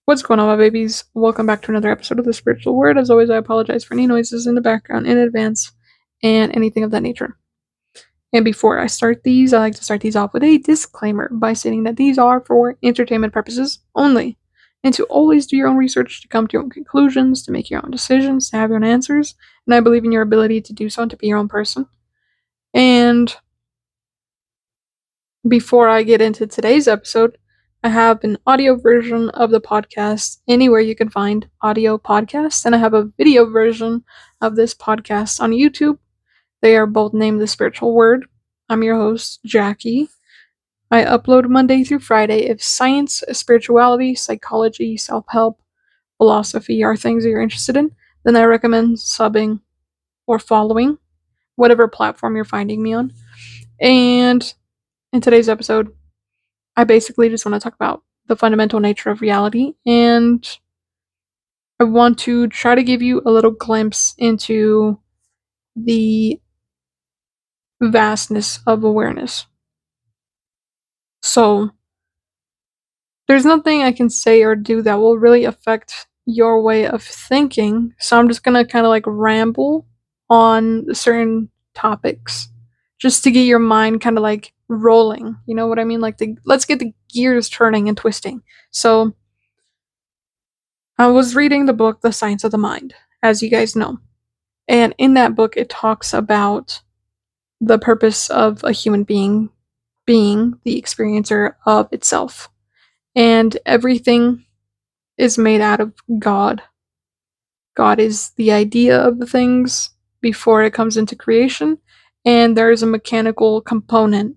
What's going on, my babies? Welcome back to another episode of The Spiritual Word. As always, I apologize for any noises in the background in advance and anything of that nature. And before I start these, I like to start these off with a disclaimer by stating that these are for entertainment purposes only, and to always do your own research, to come to your own conclusions, to make your own decisions, to have your own answers, and I believe in your ability to do so and to be your own person. And before I get into today's episode, I have an audio version of the podcast anywhere you can find audio podcasts, and I have a video version of this podcast on YouTube. They are both named The Spiritual Word. I'm your host, Jackie. I upload Monday through Friday. If science, spirituality, psychology, self-help, philosophy are things that you're interested in, then I recommend subbing or following whatever platform you're finding me on. And in today's episode, I basically just want to talk about the fundamental nature of reality, and I want to try to give you a little glimpse into the vastness of awareness. So, there's nothing I can say or do that will really affect your way of thinking, so I'm just gonna kind of like ramble on certain topics just to get your mind kind of like rolling, you know what I mean? Like, let's get the gears turning and twisting. So, I was reading the book The Science of the Mind, as you guys know. And in that book, it talks about the purpose of a human being being the experiencer of itself. And everything is made out of God. God is the idea of the things before it comes into creation, and there is a mechanical component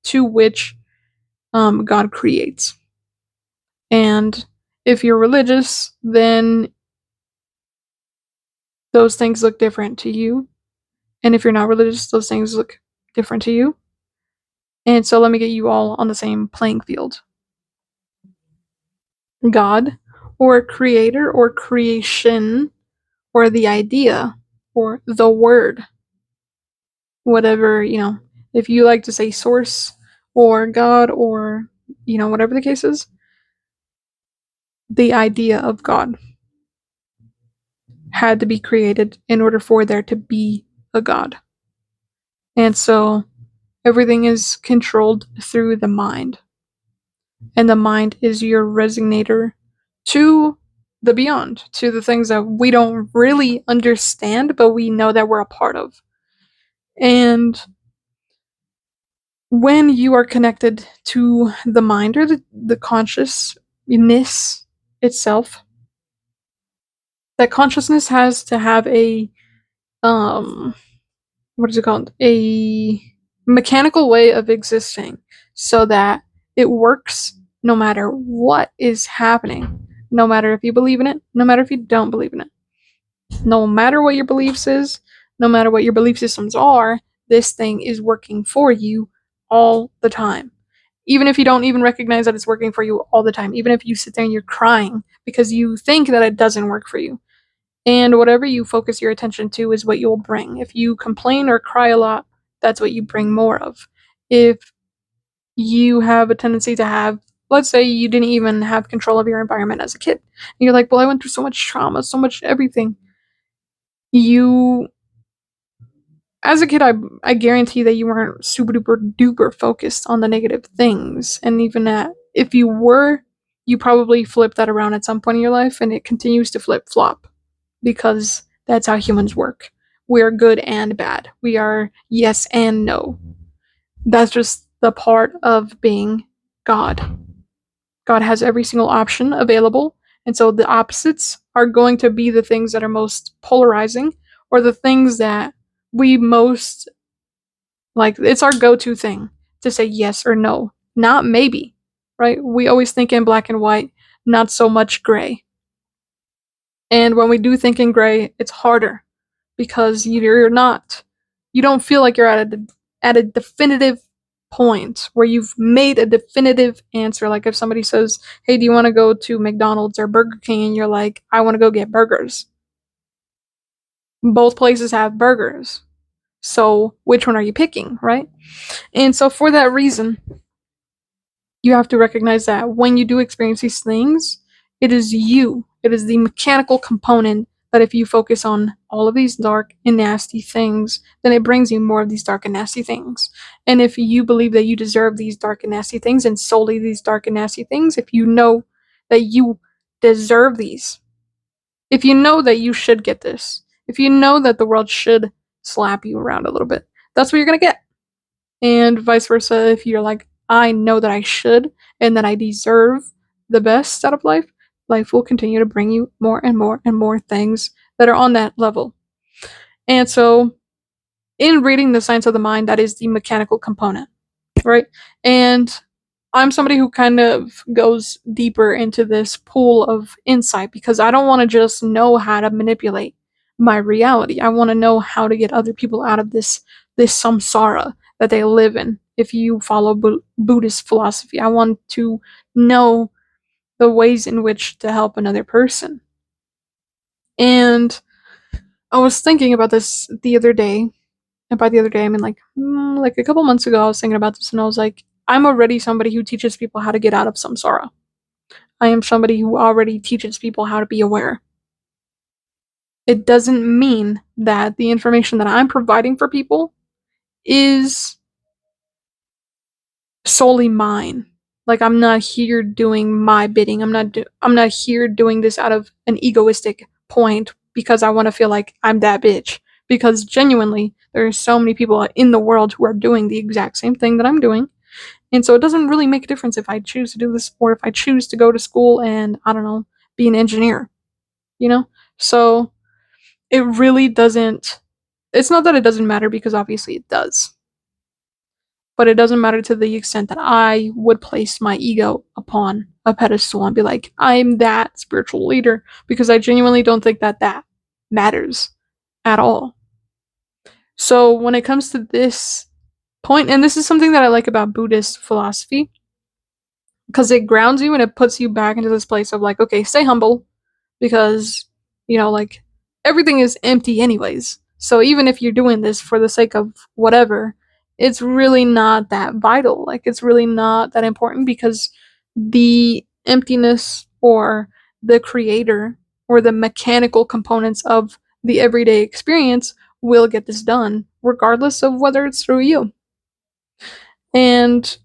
to which God creates. And if you're religious, then those things look different to you. And if you're not religious, those things look different to you. And so let me get you all on the same playing field. God, or creator, or creation, or the idea, or the word. Whatever, if you like to say source, or God, or, whatever the case is, the idea of God had to be created in order for there to be a God. And so everything is controlled through the mind. And the mind is your resonator to the beyond, to the things that we don't really understand, but we know that we're a part of. And when you are connected to the mind, or the consciousness itself, that consciousness has to have a what is it called? A mechanical way of existing, so that it works no matter what is happening. No matter if you believe in it, no matter if you don't believe in it. No matter what your beliefs is, no matter what your belief systems are, this thing is working for you all the time. Even if you don't even recognize that it's working for you all the time. Even if you sit there and you're crying because you think that it doesn't work for you. And whatever you focus your attention to is what you'll bring. If you complain or cry a lot, that's what you bring more of. If you have a tendency to have, let's say you didn't even have control of your environment as a kid, and you're like, well, I went through so much trauma, so much everything. You, as a kid, I guarantee that you weren't super duper duper focused on the negative things. And even if you were, you probably flipped that around at some point in your life, and it continues to flip flop. Because that's how humans work. We are good and bad. We are yes and no. That's just the part of being God. God has every single option available, and so the opposites are going to be the things that are most polarizing, or the things that we most like. It's our go-to thing to say yes or no, not maybe, right? We always think in black and white, not so much gray. And when we do think in gray, it's harder because you don't feel like you're at a definitive point where you've made a definitive answer. Like if somebody says, hey, do you want to go to McDonald's or Burger King? And you're like, I want to go get burgers. Both places have burgers. So which one are you picking, right? And so for that reason, you have to recognize that when you do experience these things, it is you. It is the mechanical component that if you focus on all of these dark and nasty things, then it brings you more of these dark and nasty things. And if you believe that you deserve these dark and nasty things and solely these dark and nasty things, if you know that you deserve these, if you know that you should get this, if you know that the world should slap you around a little bit, that's what you're gonna get. And vice versa, if you're like, I know that I should and that I deserve the best out of life, life will continue to bring you more and more and more things that are on that level. And so, in reading The Science of the Mind, that is the mechanical component, right? And I'm somebody who kind of goes deeper into this pool of insight because I don't want to just know how to manipulate my reality. I want to know how to get other people out of this samsara that they live in. If you follow Buddhist philosophy, I want to know the ways in which to help another person. And I was thinking about this the other day, and by the other day I mean like a couple months ago I was thinking about this and I was like, I'm already somebody who teaches people how to get out of samsara. I am somebody who already teaches people how to be aware. It doesn't mean that the information that I'm providing for people is solely mine. Like I'm not here doing my bidding. I'm not here doing this out of an egoistic point because I want to feel like I'm that bitch. Because genuinely, there are so many people in the world who are doing the exact same thing that I'm doing. And so it doesn't really make a difference if I choose to do this or if I choose to go to school and, I don't know, be an engineer, you know? So it really doesn't, it's not that it doesn't matter because obviously it does. But it doesn't matter to the extent that I would place my ego upon a pedestal and be like, I'm that spiritual leader, because I genuinely don't think that that matters at all. So when it comes to this point, and this is something that I like about Buddhist philosophy, because it grounds you and it puts you back into this place of like, okay, stay humble, because, you know, like everything is empty anyways. So even if you're doing this for the sake of whatever, it's really not that vital. Like it's really not that important because the emptiness or the creator or the mechanical components of the everyday experience will get this done, regardless of whether it's through you. And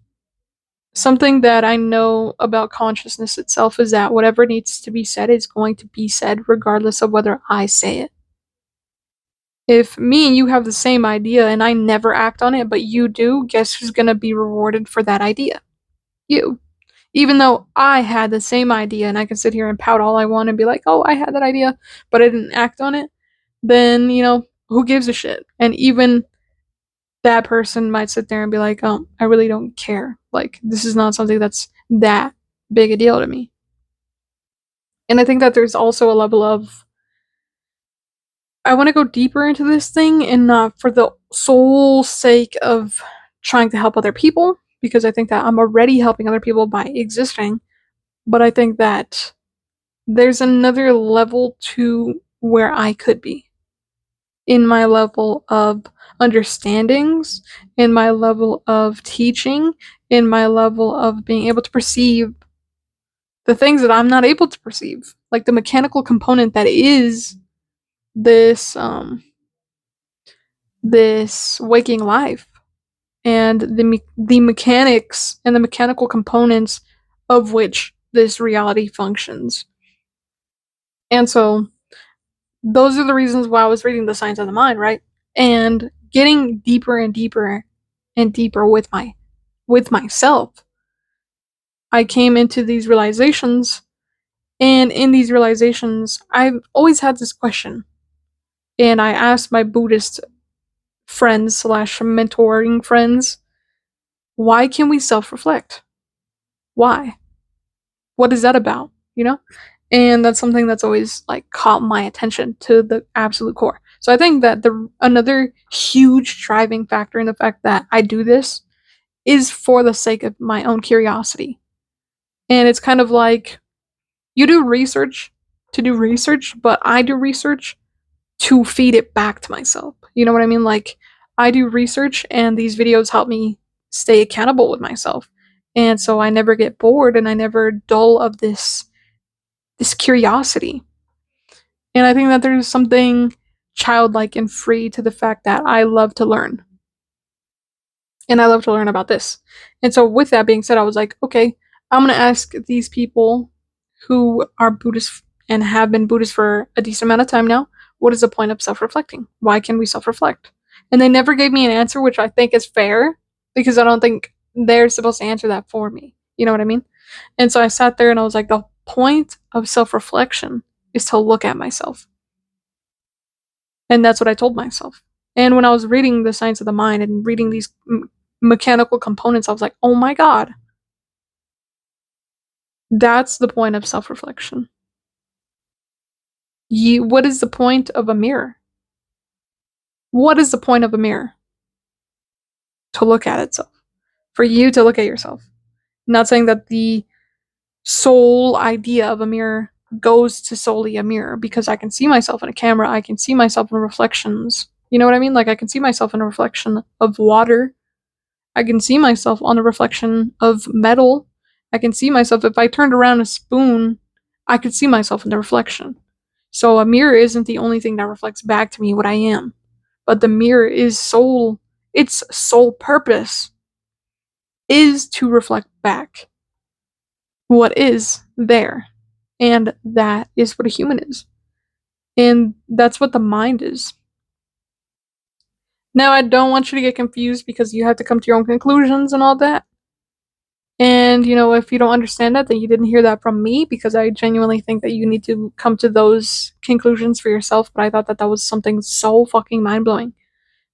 something that I know about consciousness itself is that whatever needs to be said is going to be said regardless of whether I say it. If me and you have the same idea and I never act on it, but you do, guess who's gonna be rewarded for that idea? You. Even though I had the same idea and I can sit here and pout all I want and be like, oh, I had that idea, but I didn't act on it, then, you know, who gives a shit? And even that person might sit there and be like, oh, I really don't care. Like, this is not something that's that big a deal to me. And I think that there's also a level of, I want to go deeper into this thing and not for the sole sake of trying to help other people, because I think that I'm already helping other people by existing. But I think that there's another level to where I could be in my level of understandings, in my level of teaching, in my level of being able to perceive the things that I'm not able to perceive, like the mechanical component that is this this waking life, and the mechanics and the mechanical components of which this reality functions. And so those are the reasons why I was reading The Science of the Mind, right? And getting deeper and deeper and deeper with myself, I came into these realizations, and in these realizations, I've always had this question, and I asked my Buddhist friends slash mentoring friends, why can we self-reflect? Why? What is that about? You know? And that's something that's always like caught my attention to the absolute core. So I think that another huge driving factor in the fact that I do this is for the sake of my own curiosity. And it's kind of like you do research to do research, but I do research to feed it back to myself. You know what I mean? Like I do research and these videos help me stay accountable with myself. And so I never get bored and I never dull of this curiosity. And I think that there's something childlike and free to the fact that I love to learn. And I love to learn about this. And so, with that being said, I was like, okay, I'm going to ask these people who are Buddhist and have been Buddhist for a decent amount of time now, what is the point of self reflecting? Why can we self reflect? And they never gave me an answer, which I think is fair because I don't think they're supposed to answer that for me. You know what I mean? And so I sat there and I was like, the point of self reflection is to look at myself. And that's what I told myself. And when I was reading The Science of the Mind and reading these mechanical components, I was like, oh my god, that's the point of self reflection. What is the point of a mirror? What is the point of a mirror? To look at itself. For you to look at yourself. I'm not saying that the sole idea of a mirror goes to solely a mirror, because I can see myself in a camera, I can see myself in reflections. You know what I mean? Like, I can see myself in a reflection of water. I can see myself on a reflection of metal. I can see myself, if I turned around a spoon, I could see myself in the reflection. So a mirror isn't the only thing that reflects back to me what I am. But the mirror is its sole purpose is to reflect back what is there. And that is what a human is. And that's what the mind is. Now, I don't want you to get confused because you have to come to your own conclusions and all that. And, if you don't understand that, then you didn't hear that from me, because I genuinely think that you need to come to those conclusions for yourself. But I thought that that was something so fucking mind blowing.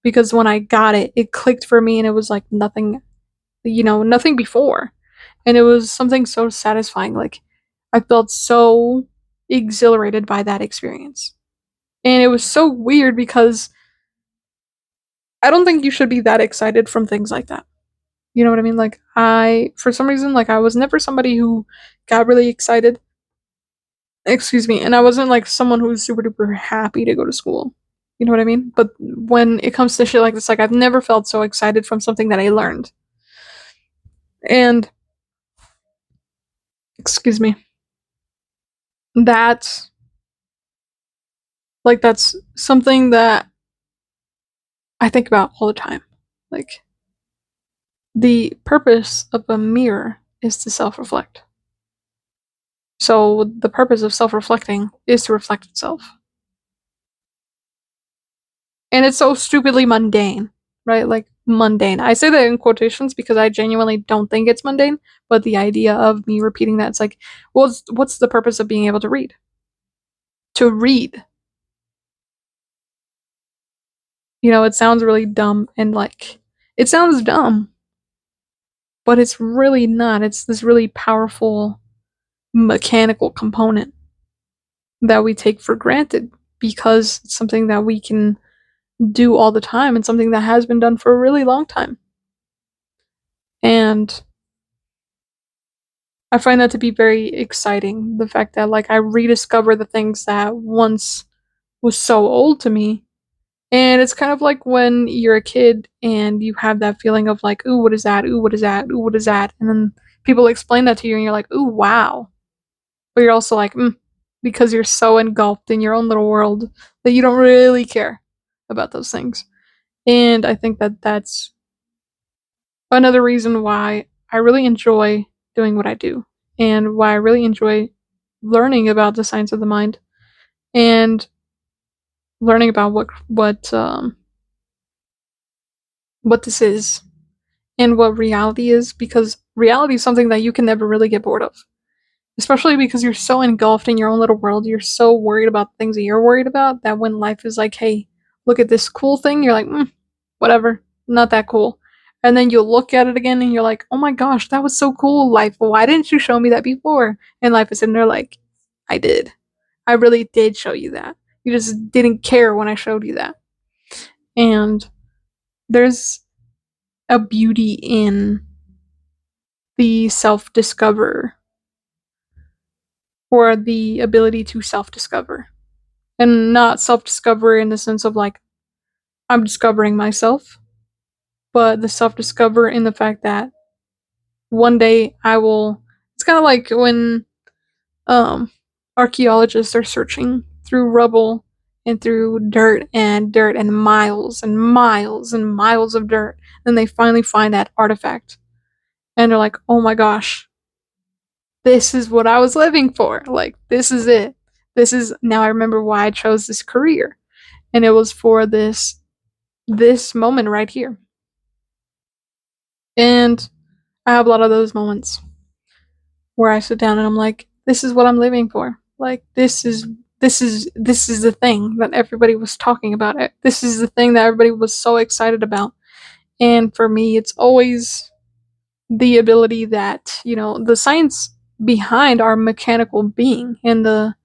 Because when I got it, it clicked for me and it was like nothing, nothing before. And it was something so satisfying. Like, I felt so exhilarated by that experience. And it was so weird because I don't think you should be that excited from things like that. You know what I mean? Like, for some reason, like, I was never somebody who got really excited. Excuse me. And I wasn't like someone who was super duper happy to go to school. You know what I mean? But when it comes to shit like this, like, I've never felt so excited from something that I learned. And, excuse me. That's, that's something that I think about all the time. Like, the purpose of a mirror is to self reflect. So, the purpose of self reflecting is to reflect itself. And it's so stupidly mundane, right? Like, mundane. I say that in quotations because I genuinely don't think it's mundane, but the idea of me repeating that, it's like, well, what's the purpose of being able to read? To read. It sounds really dumb and like, it sounds dumb, but it's really not. It's this really powerful mechanical component that we take for granted because it's something that we can do all the time and something that has been done for a really long time. And I find that to be very exciting. The fact that, like, I rediscover the things that once was so old to me. And it's kind of like when you're a kid and you have that feeling of like, ooh, what is that? Ooh, what is that? Ooh, what is that? And then people explain that to you and you're like, ooh, wow. But you're also like, because you're so engulfed in your own little world that you don't really care about those things. And I think that that's another reason why I really enjoy doing what I do, and why I really enjoy learning about the science of the mind and learning about what this is and what reality is, because reality is something that you can never really get bored of. Especially because you're so engulfed in your own little world, you're so worried about the things that you're worried about, that when life is like, hey, look at this cool thing, you're like, whatever, not that cool. And then you'll look at it again and you're like, oh my gosh, that was so cool, life. Why didn't you show me that before? And life is sitting there like, I did. I really did show you that. You just didn't care when I showed you that. And there's a beauty in the self discover, or the ability to self discover. And not self discover in the sense of like, I'm discovering myself, but the self discover in the fact that one day I will. It's kind of like when um, archaeologists are searching through rubble and through dirt and miles and miles and miles of dirt. Then they finally find that artifact. And they're like, oh my gosh, this is what I was living for. Like, this is it. This is now I remember why I chose this career. And it was for this moment right here. And I have a lot of those moments where I sit down and I'm like, this is what I'm living for. Like this is the thing that everybody was talking about. This is the thing that everybody was so excited about. And for me, it's always the ability that, the science behind our mechanical being and the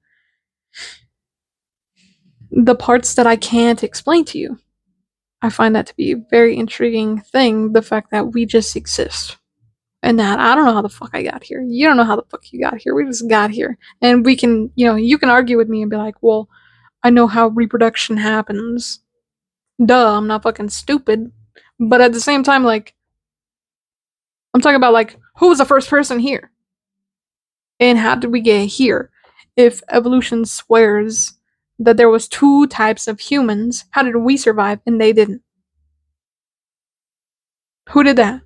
parts that I can't explain to you. I find that to be a very intriguing thing, the fact that we just exist. And that I don't know how the fuck I got here. You don't know how the fuck you got here. We just got here. And we can, you can argue with me and be like, well, I know how reproduction happens. Duh, I'm not fucking stupid. But at the same time, like, I'm talking about, like, who was the first person here? And how did we get here? If evolution swears that there was two types of humans, how did we survive and they didn't? Who did that?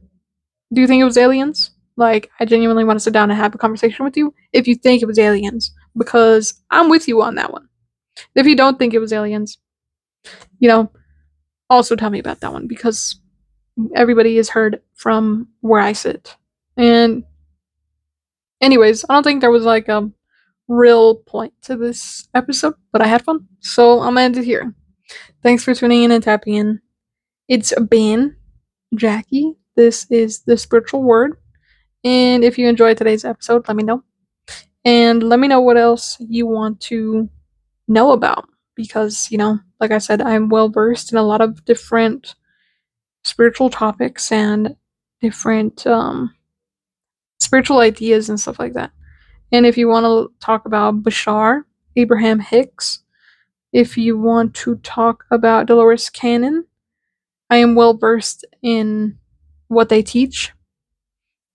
Do you think it was aliens? Like, I genuinely want to sit down and have a conversation with you if you think it was aliens, because I'm with you on that one. If you don't think it was aliens, you know, also tell me about that one, because everybody is heard from where I sit. And, anyways, I don't think there was like a real point to this episode, but I had fun, so I'm gonna end it here. Thanks for tuning in and tapping in. It's been Jackie. This is the spiritual word. And if you enjoyed today's episode, let me know. And let me know what else you want to know about. Because, like I said, I'm well versed in a lot of different spiritual topics and different spiritual ideas and stuff like that. And if you want to talk about Bashar, Abraham Hicks, if you want to talk about Dolores Cannon, I am well versed in what they teach.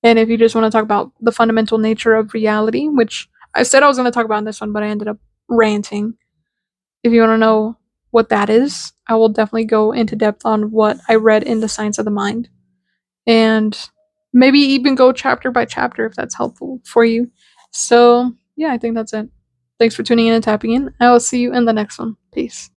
And if you just want to talk about the fundamental nature of reality, which I said I was going to talk about in this one, but I ended up ranting. If you want to know what that is, I will definitely go into depth on what I read in The Science of the Mind. And maybe even go chapter by chapter if that's helpful for you. So, yeah, I think that's it. Thanks for tuning in and tapping in. I will see you in the next one. Peace.